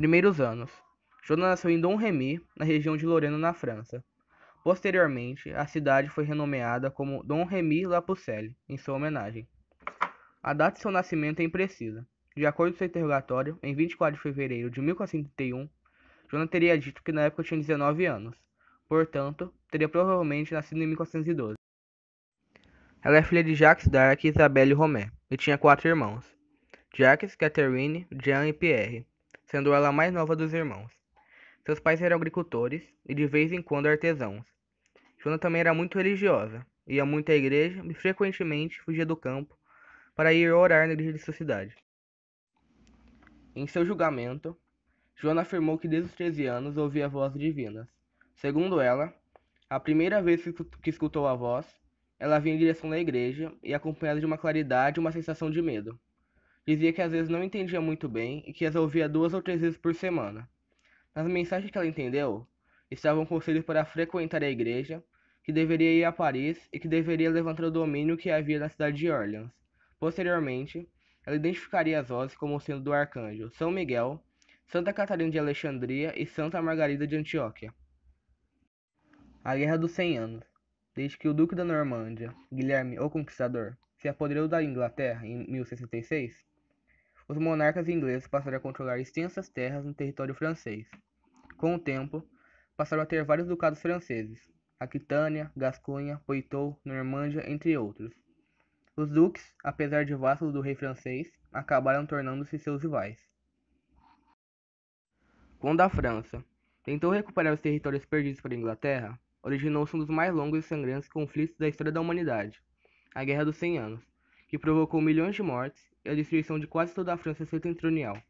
Primeiros anos. Jonas nasceu em Domremy, na região de Lorena, na França. Posteriormente, a cidade foi renomeada como Domremy-la-Pucelle, em sua homenagem. A data de seu nascimento é imprecisa. De acordo com seu interrogatório, em 24 de fevereiro de 1431, Jonas teria dito que na época tinha 19 anos. Portanto, teria provavelmente nascido em 1412. Ela é filha de Jacques d'Arc e Isabelle Romé, e tinha 4 irmãos: Jacques, Catherine, Jean e Pierre, sendo ela a mais nova dos irmãos. Seus pais eram agricultores e de vez em quando artesãos. Joana também era muito religiosa, ia muito à igreja e frequentemente fugia do campo para ir orar na igreja de sua cidade. Em seu julgamento, Joana afirmou que desde os 13 anos ouvia vozes divinas. Segundo ela, a primeira vez que escutou a voz, ela vinha em direção da igreja e acompanhada de uma claridade e uma sensação de medo. Dizia que às vezes não entendia muito bem e que as ouvia 2 ou 3 vezes por semana. Nas mensagens que ela entendeu, estavam conselhos para frequentar a igreja, que deveria ir a Paris e que deveria levantar o domínio que havia na cidade de Orleans. Posteriormente, ela identificaria as vozes como sendo do arcanjo São Miguel, Santa Catarina de Alexandria e Santa Margarida de Antioquia. A Guerra dos 100 Anos. Desde que o Duque da Normândia, Guilherme o Conquistador, se apoderou da Inglaterra em 1066, os monarcas ingleses passaram a controlar extensas terras no território francês. Com o tempo, passaram a ter vários ducados franceses: Aquitânia, Gascunha, Poitou, Normândia, entre outros. Os duques, apesar de vassalos do rei francês, acabaram tornando-se seus rivais. Quando a França tentou recuperar os territórios perdidos para a Inglaterra, originou-se um dos mais longos e sangrentos conflitos da história da humanidade, a Guerra dos 100 Anos, que provocou milhões de mortes e a destruição de quase toda a França setentrional.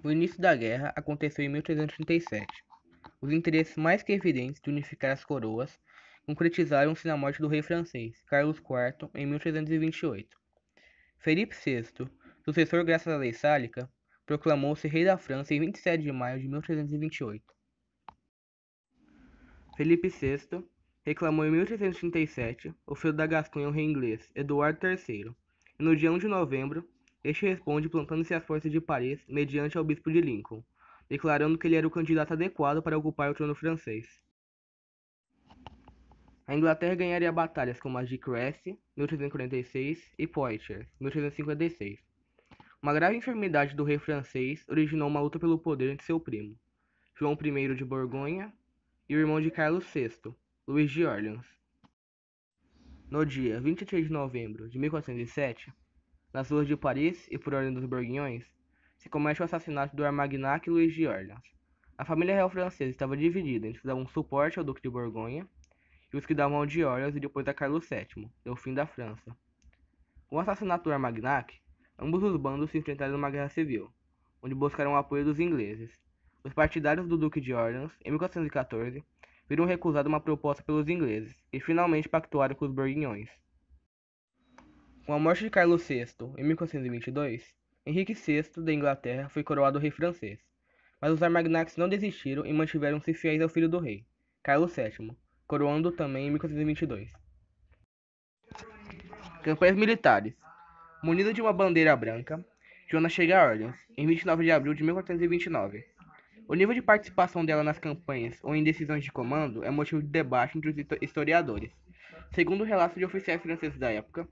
O início da guerra aconteceu em 1337. Os interesses mais que evidentes de unificar as coroas concretizaram-se na morte do rei francês, Carlos IV, em 1328. Felipe VI, sucessor graças à Lei Sálica, proclamou-se rei da França em 27 de maio de 1328. Felipe VI reclamou em 1337 o feudo da Gascunha ao rei inglês, Eduardo III, e no dia 1 de novembro, este responde plantando-se às forças de Paris mediante ao bispo de Lincoln, declarando que ele era o candidato adequado para ocupar o trono francês. A Inglaterra ganharia batalhas como as de Crecy, 1346, e Poitiers, 1356. Uma grave enfermidade do rei francês originou uma luta pelo poder entre seu primo, João I de Borgonha, e o irmão de Carlos VI, Luís de Orleans. No dia 23 de novembro de 1407, nas ruas de Paris e por ordem dos Borgonhões, se comete o assassinato do Armagnac Luís de Orleans. A família real francesa estava dividida entre os que davam suporte ao Duque de Borgonha e os que davam ao de Orleans e depois a Carlos VII, o fim da França. Com o assassinato do Armagnac, ambos os bandos se enfrentaram numa guerra civil, onde buscaram o apoio dos ingleses. Os partidários do Duque de Orleans, em 1414, viram recusada uma proposta pelos ingleses e finalmente pactuaram com os Borgonhões. Com a morte de Carlos VI, em 1422, Henrique VI da Inglaterra foi coroado rei francês, mas os Armagnacs não desistiram e mantiveram-se fiéis ao filho do rei, Carlos VII, coroando-o também em 1422. Campanhas militares. Munido de uma bandeira branca, Joana chega a Orleans, em 29 de abril de 1429. O nível de participação dela nas campanhas ou em decisões de comando é motivo de debate entre os historiadores. Segundo o relato de oficiais franceses da época,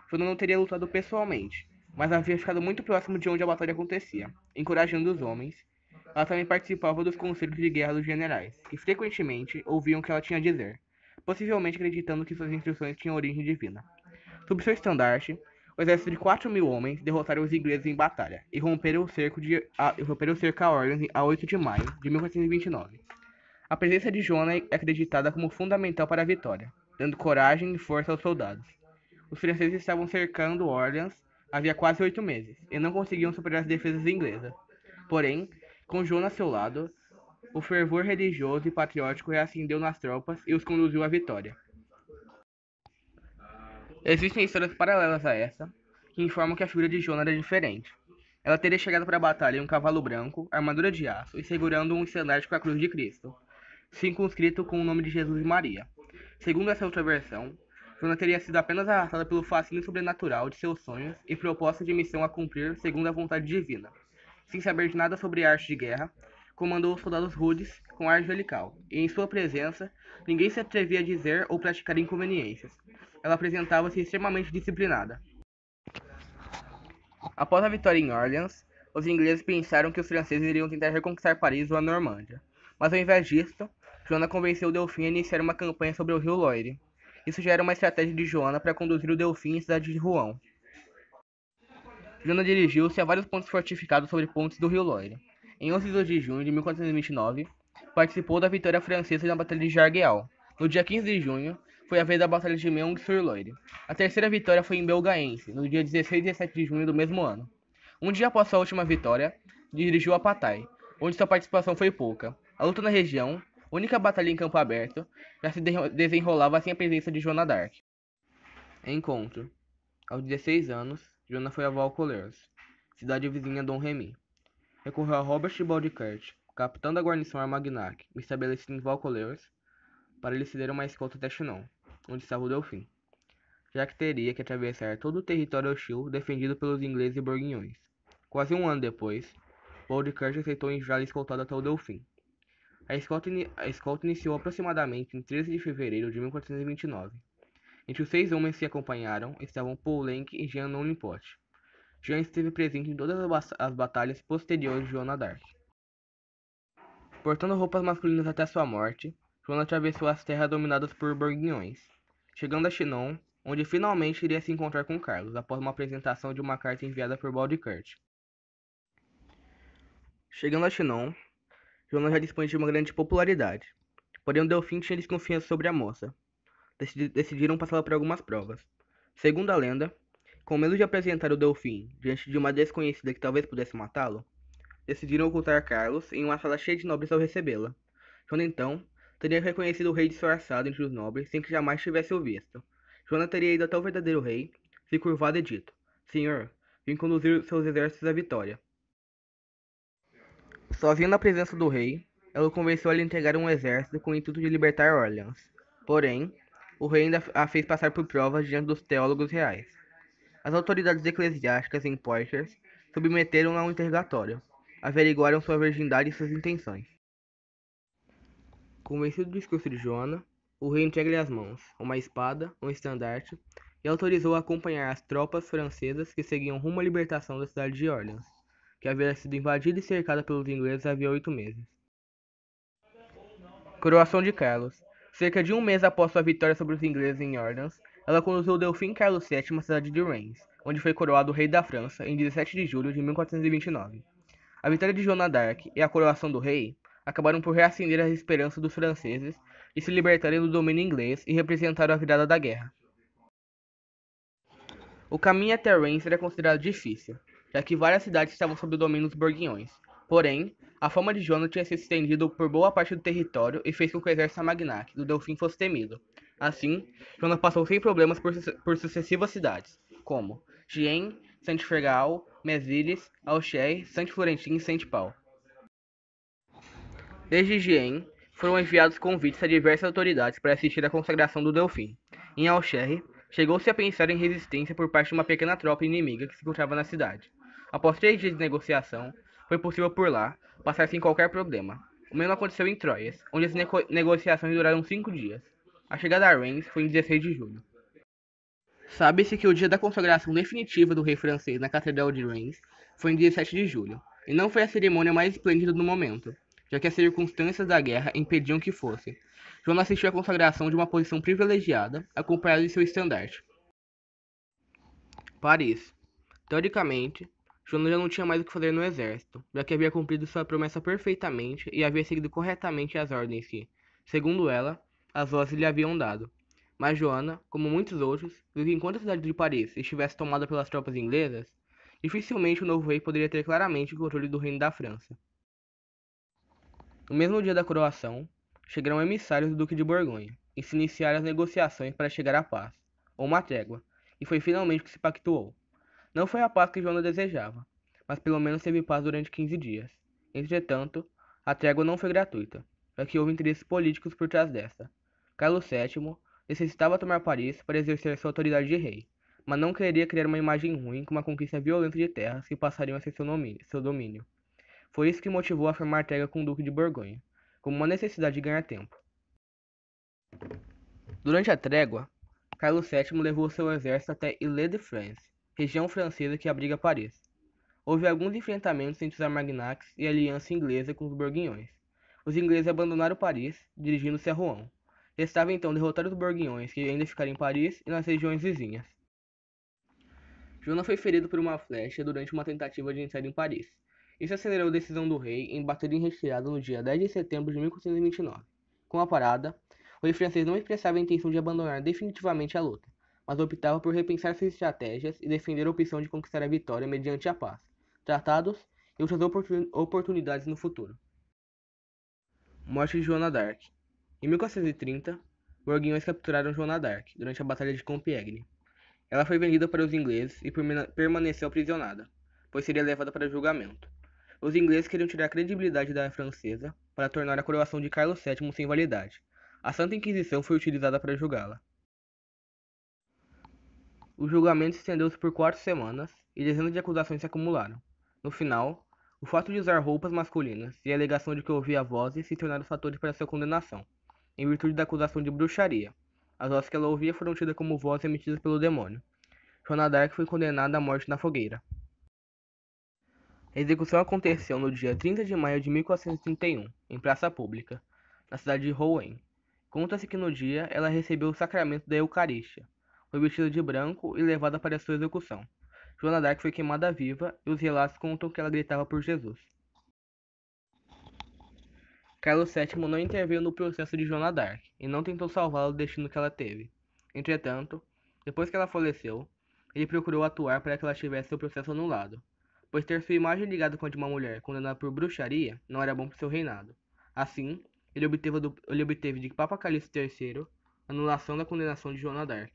Joana não teria lutado pessoalmente, mas havia ficado muito próximo de onde a batalha acontecia, encorajando os homens. Ela também participava dos conselhos de guerra dos generais, que frequentemente ouviam o que ela tinha a dizer, possivelmente acreditando que suas instruções tinham origem divina. Sob seu estandarte, o exército de 4.000 homens derrotaram os ingleses em batalha e romperam o cerco a Orleans a 8 de maio de 1429. A presença de Joana é acreditada como fundamental para a vitória, dando coragem e força aos soldados. Os franceses estavam cercando Orleans havia quase 8 meses e não conseguiam superar as defesas inglesas. Porém, com Joana a seu lado, o fervor religioso e patriótico reacendeu nas tropas e os conduziu à vitória. Existem histórias paralelas a essa, que informam que a figura de Joana era diferente. Ela teria chegado para a batalha em um cavalo branco, armadura de aço e segurando um estandarte com a cruz de Cristo, circunscrito com o nome de Jesus e Maria. Segundo essa outra versão, Joana teria sido apenas arrastada pelo fascínio sobrenatural de seus sonhos e proposta de missão a cumprir segundo a vontade divina. sem saber de nada sobre arte de guerra, comandou os soldados rudes com ar angelical, e em sua presença ninguém se atrevia a dizer ou praticar inconveniências. Ela apresentava-se extremamente disciplinada. Após a vitória em Orleans, os ingleses pensaram que os franceses iriam tentar reconquistar Paris ou a Normândia, mas ao invés disso, Joana convenceu o Delfim a iniciar uma campanha sobre o rio Loire. Isso já era uma estratégia de Joana para conduzir o Delfim à cidade de Rouen. Joana dirigiu-se a vários pontos fortificados sobre pontes do rio Loire. Em 11 de junho de 1429, participou da vitória francesa na Batalha de Jargeau. No dia 15 de junho, foi a vez da Batalha de Meung-sur-Loire. A terceira vitória foi em Belgaense, no dia 16 e 17 de junho do mesmo ano. Um dia após sua última vitória, dirigiu a Patay, onde sua participação foi pouca. A luta na região, única batalha em campo aberto, já se desenrolava sem a presença de Joana d'Arc. Encontro. Aos 16 anos, Joana foi a Vaucouleurs, cidade vizinha Dom Remy. Recorreu a Robert de Baudricourt, capitão da guarnição Armagnac, estabelecido em Vaucouleurs, para lhe ceder uma escolta até Chinon, onde estava o Delfim, já que teria que atravessar todo o território hostil defendido pelos ingleses e borguinhões. Quase um ano depois, Baudricourt aceitou enviá-lo escoltado até o Delfim. A escolta iniciou aproximadamente em 13 de fevereiro de 1429. Entre os 6 homens que acompanharam estavam Paul Lenk e Jean Nonimpote. Jean esteve presente em todas as batalhas posteriores de Joana d'Arc. Portando roupas masculinas até sua morte, Joana atravessou as terras dominadas por borguinhões, chegando a Chinon, onde finalmente iria se encontrar com Carlos, após uma apresentação de uma carta enviada por Baudricourt. Chegando a Chinon, Joana já dispunha de uma grande popularidade, porém o Delfim tinha desconfiança sobre a moça. Decidiram passá-la por algumas provas. Segundo a lenda, com medo de apresentar o Delfim diante de uma desconhecida que talvez pudesse matá-lo, decidiram ocultar Carlos em uma sala cheia de nobres ao recebê-la. Joana então teria reconhecido o rei disfarçado entre os nobres sem que jamais tivesse o visto. Joana teria ido até o verdadeiro rei, se curvado e dito: Senhor, vim conduzir seus exércitos à vitória. Sozinha na presença do rei, ela o convenceu a lhe entregar um exército com o intuito de libertar Orleans. Porém, o rei ainda a fez passar por provas diante dos teólogos reais. As autoridades eclesiásticas em Poitiers submeteram-na a um interrogatório. Averiguaram sua virgindade e suas intenções. Convencido do discurso de Joana, o rei entrega-lhe as mãos, uma espada, um estandarte, e autorizou a acompanhar as tropas francesas que seguiam rumo à libertação da cidade de Orleans, que havia sido invadida e cercada pelos ingleses havia 8 meses. Coroação de Carlos. Cerca de um mês após sua vitória sobre os ingleses em Orleans, ela conduziu o Delfim Carlos VII à cidade de Reims, onde foi coroado rei da França em 17 de julho de 1429. A vitória de Joana d'Arc e a coroação do rei acabaram por reacender as esperanças dos franceses de se libertarem do domínio inglês e representaram a virada da guerra. O caminho até Reims era considerado difícil, já que várias cidades estavam sob o domínio dos borguinhões. Porém, a fama de Joana tinha se estendido por boa parte do território e fez com que o exército Armagnac do Delfim fosse temido. Assim, Joana passou sem problemas por sucessivas cidades, como Gien, Saint-Fergal, Mézières, Auxerre, Saint-Florentin e Saint-Paul. Desde Gien, foram enviados convites a diversas autoridades para assistir à consagração do Delfim. Em Auxerre, chegou-se a pensar em resistência por parte de uma pequena tropa inimiga que se encontrava na cidade. Após 3 dias de negociação, foi possível por lá passar sem qualquer problema. O mesmo aconteceu em Troyes, onde as negociações duraram 5 dias. A chegada a Reims foi em 16 de julho. Sabe-se que o dia da consagração definitiva do rei francês na Catedral de Reims foi em 17 de julho, e não foi a cerimônia mais esplêndida do momento, já que as circunstâncias da guerra impediam que fosse. Joana assistiu à consagração de uma posição privilegiada, acompanhado de seu estandarte. Paris. Teoricamente, Joana já não tinha mais o que fazer no exército, já que havia cumprido sua promessa perfeitamente e havia seguido corretamente as ordens que, segundo ela, as vozes lhe haviam dado. Mas Joana, como muitos outros, viu que enquanto a cidade de Paris estivesse tomada pelas tropas inglesas, dificilmente o novo rei poderia ter claramente o controle do reino da França. No mesmo dia da coroação, chegaram emissários do Duque de Borgonha, e se iniciaram as negociações para chegar à paz, ou uma trégua, e foi finalmente o que se pactuou. Não foi a paz que Joana desejava, mas pelo menos teve paz durante 15 dias. Entretanto, a trégua não foi gratuita, já que houve interesses políticos por trás desta. Carlos VII necessitava tomar Paris para exercer sua autoridade de rei, mas não queria criar uma imagem ruim com uma conquista violenta de terras que passariam a ser seu domínio. Foi isso que motivou a firmar trégua com o Duque de Borgonha, como uma necessidade de ganhar tempo. Durante a trégua, Carlos VII levou seu exército até Île-de-France, região francesa que abriga Paris. Houve alguns enfrentamentos entre os Armagnacs e a aliança inglesa com os Borguinhões. Os ingleses abandonaram Paris, dirigindo-se a Rouen. Restava então derrotar os Borguinhões, que ainda ficaram em Paris e nas regiões vizinhas. Jonas foi ferido por uma flecha durante uma tentativa de entrar em Paris. Isso acelerou a decisão do rei em bater em retirada no dia 10 de setembro de 1429. Com a parada, o rei francês não expressava a intenção de abandonar definitivamente a luta, mas optava por repensar suas estratégias e defender a opção de conquistar a vitória mediante a paz, tratados e outras oportunidades no futuro. Morte de Joana d'Arc. Em 1430, Borguinhões capturaram Joana d'Arc durante a Batalha de Compiègne. Ela foi vendida para os ingleses e permaneceu aprisionada, pois seria levada para julgamento. Os ingleses queriam tirar a credibilidade da francesa para tornar a coroação de Carlos VII sem validade. A Santa Inquisição foi utilizada para julgá-la. O julgamento estendeu-se por 4 semanas e dezenas de acusações se acumularam. No final, o fato de usar roupas masculinas e a alegação de que ouvia vozes se tornaram fatores para sua condenação, em virtude da acusação de bruxaria. As vozes que ela ouvia foram tidas como vozes emitidas pelo demônio. Joana d'Arc foi condenada à morte na fogueira. A execução aconteceu no dia 30 de maio de 1431, em praça pública, na cidade de Rouen. Conta-se que no dia ela recebeu o sacramento da Eucarístia, foi vestida de branco e levada para sua execução. Joana d'Arc foi queimada viva e os relatos contam que ela gritava por Jesus. Carlos VII não interveio no processo de Joana d'Arc e não tentou salvá-la do destino que ela teve. Entretanto, depois que ela faleceu, ele procurou atuar para que ela tivesse seu processo anulado, pois ter sua imagem ligada com a de uma mulher condenada por bruxaria não era bom para seu reinado. Assim, ele obteve de Papa Calixto III a anulação da condenação de Joana d'Arc.